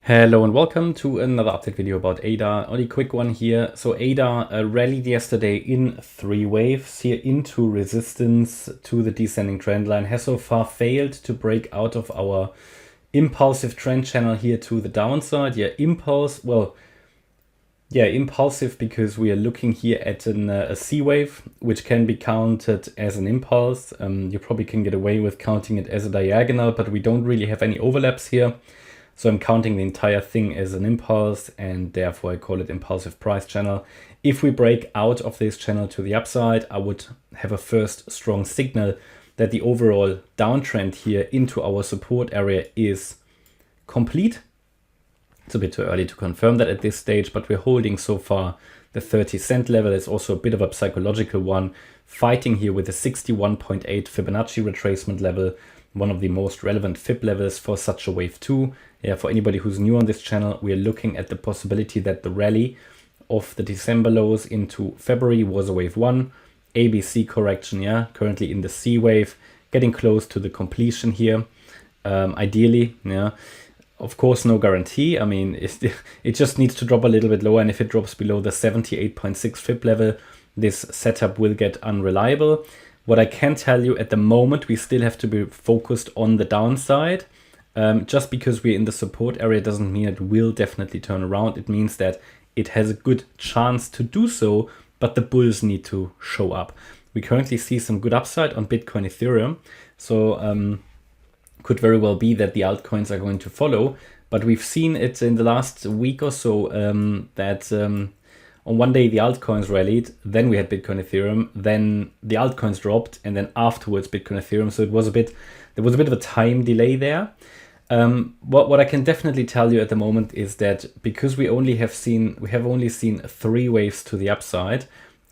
Hello and welcome to another update video about ADA. Only a quick one here. So ADA rallied yesterday in 3 waves here into resistance to the descending trend line. Has so far failed to break out of our impulsive trend channel here to the downside. Impulsive because we are looking here at a C wave, which can be counted as an impulse. You probably can get away with counting it as a diagonal, but we don't really have any overlaps here. So I'm counting the entire thing as an impulse, and therefore I call it impulsive price channel. If we break out of this channel to the upside, I would have a first strong signal that the overall downtrend here into our support area is complete. It's a bit too early to confirm that at this stage, but we're holding so far the 30-cent level. It's also a bit of a psychological one, fighting here with the 61.8 Fibonacci retracement level, one of the most relevant Fib levels for such a wave 2. For anybody who's new on this channel, we are looking at the possibility that the rally of the December lows into February was a wave 1, ABC correction, currently in the C wave, getting close to the completion here. Ideally, of course, no guarantee. I mean, it just needs to drop a little bit lower, and if it drops below the 78.6 Fib level, this setup will get unreliable. What I can tell you at the moment, we still have to be focused on the downside. Just because we're in the support area doesn't mean it will definitely turn around. It means that it has a good chance to do so, but the bulls need to show up. We currently see some good upside on Bitcoin, Ethereum. So could very well be that the altcoins are going to follow. But we've seen it in the last week or so that on one day the altcoins rallied, then we had Bitcoin, Ethereum, then the altcoins dropped, and then afterwards Bitcoin, Ethereum. So there was a bit of a time delay there. What I can definitely tell you at the moment is that because we have only seen 3 waves to the upside,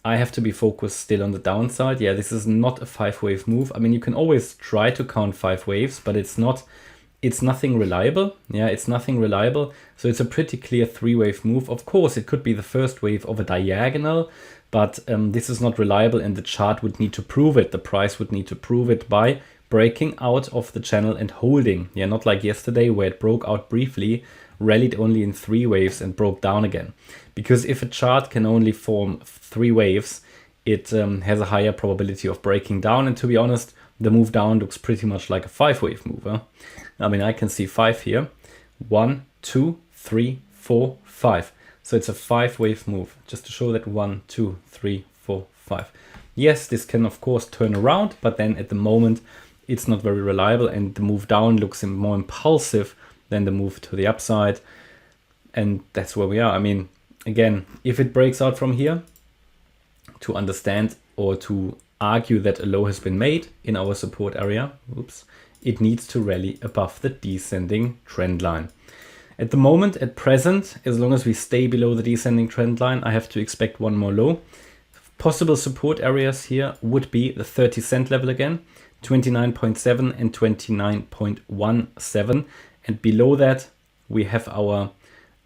I have to be focused still on the downside. This is not a 5-wave move. I mean, you can always try to count 5 waves, but it's nothing reliable. It's nothing reliable. So it's a pretty clear 3-wave move. Of course, it could be the first wave of a diagonal, but this is not reliable, and the chart would need to prove it. The price would need to prove it by breaking out of the channel and holding. Not like yesterday where it broke out briefly, rallied only in 3 waves and broke down again. Because if a chart can only form 3 waves, it has a higher probability of breaking down. And to be honest, the move down looks pretty much like a 5-wave move. I mean, I can see 5 here. 1, 2, 3, 4, 5. So it's a 5-wave move, just to show that 1, 2, 3, 4, 5. Yes, this can of course turn around, but then at the moment it's not very reliable, and the move down looks more impulsive than the move to the upside. And that's where we are. I mean, again, if it breaks out from here, to understand or to argue that a low has been made in our support area, it needs to rally above the descending trend line. At the moment, at present, as long as we stay below the descending trend line, I have to expect one more low. Possible support areas here would be the 30-cent level again, 29.7 and 29.17. And below that, we have our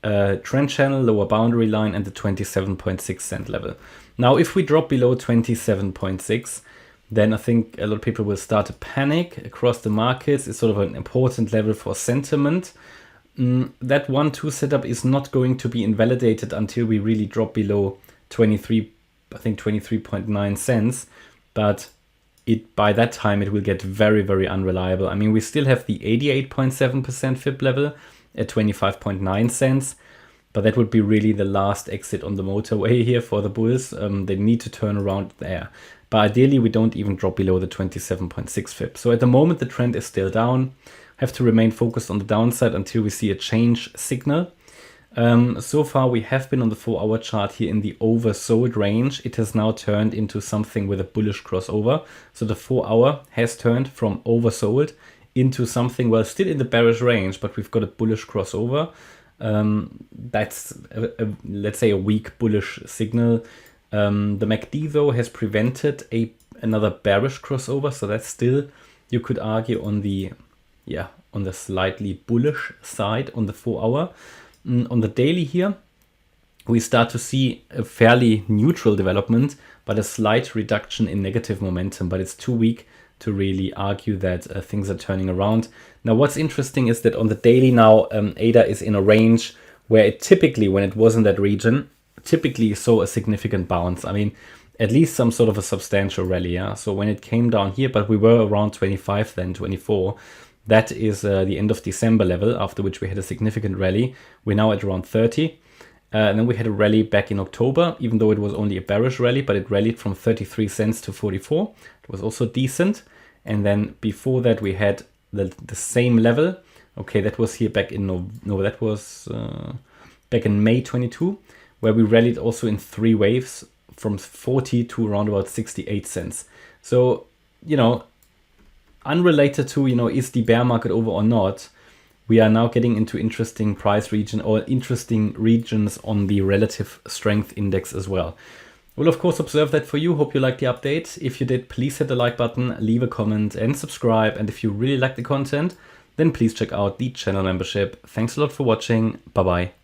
trend channel, lower boundary line, and the 27.6 cent level. Now, if we drop below 27.6, then I think a lot of people will start to panic across the markets. It's sort of an important level for sentiment. That 1-2 setup is not going to be invalidated until we really drop below 23.9 cents. But by that time, it will get very, very unreliable. I mean, we still have the 88.7% Fib level at 25.9 cents. But that would be really the last exit on the motorway here for the bulls. They need to turn around there. But ideally, we don't even drop below the 27.6 Fib. So at the moment, the trend is still down. Have to remain focused on the downside until we see a change signal. So far, we have been on the 4-hour chart here in the oversold range. It has now turned into something with a bullish crossover. So the 4-hour has turned from oversold into something, well, still in the bearish range, but we've got a bullish crossover. That's, let's say, a weak bullish signal. The MACD, though, has prevented another bearish crossover. So that's still, you could argue, on the slightly bullish side on the 4-hour. On the daily here, we start to see a fairly neutral development, but a slight reduction in negative momentum. But it's too weak to really argue that things are turning around. Now, what's interesting is that on the daily now, ADA is in a range where it typically, when it was in that region, typically saw a significant bounce. I mean, at least some sort of a substantial rally. Yeah. So when it came down here, but we were around 25 then, 24. That is the end of December level, after which we had a significant rally. We're now at around 30. And then we had a rally back in October, even though it was only a bearish rally, but it rallied from 33 cents to 44. It was also decent. And then before that, we had the same level. Okay, that was here back in that was back in May 22, where we rallied also in 3 waves from 40 to around about 68 cents. So, you know, unrelated to, you know, is the bear market over or not, we are now getting into interesting price region or interesting regions on the relative strength index as well. We'll of course observe that for you. Hope you liked the update. If you did, please hit the like button, leave a comment and subscribe. And if you really like the content, then please check out the channel membership. Thanks a lot for watching. Bye bye.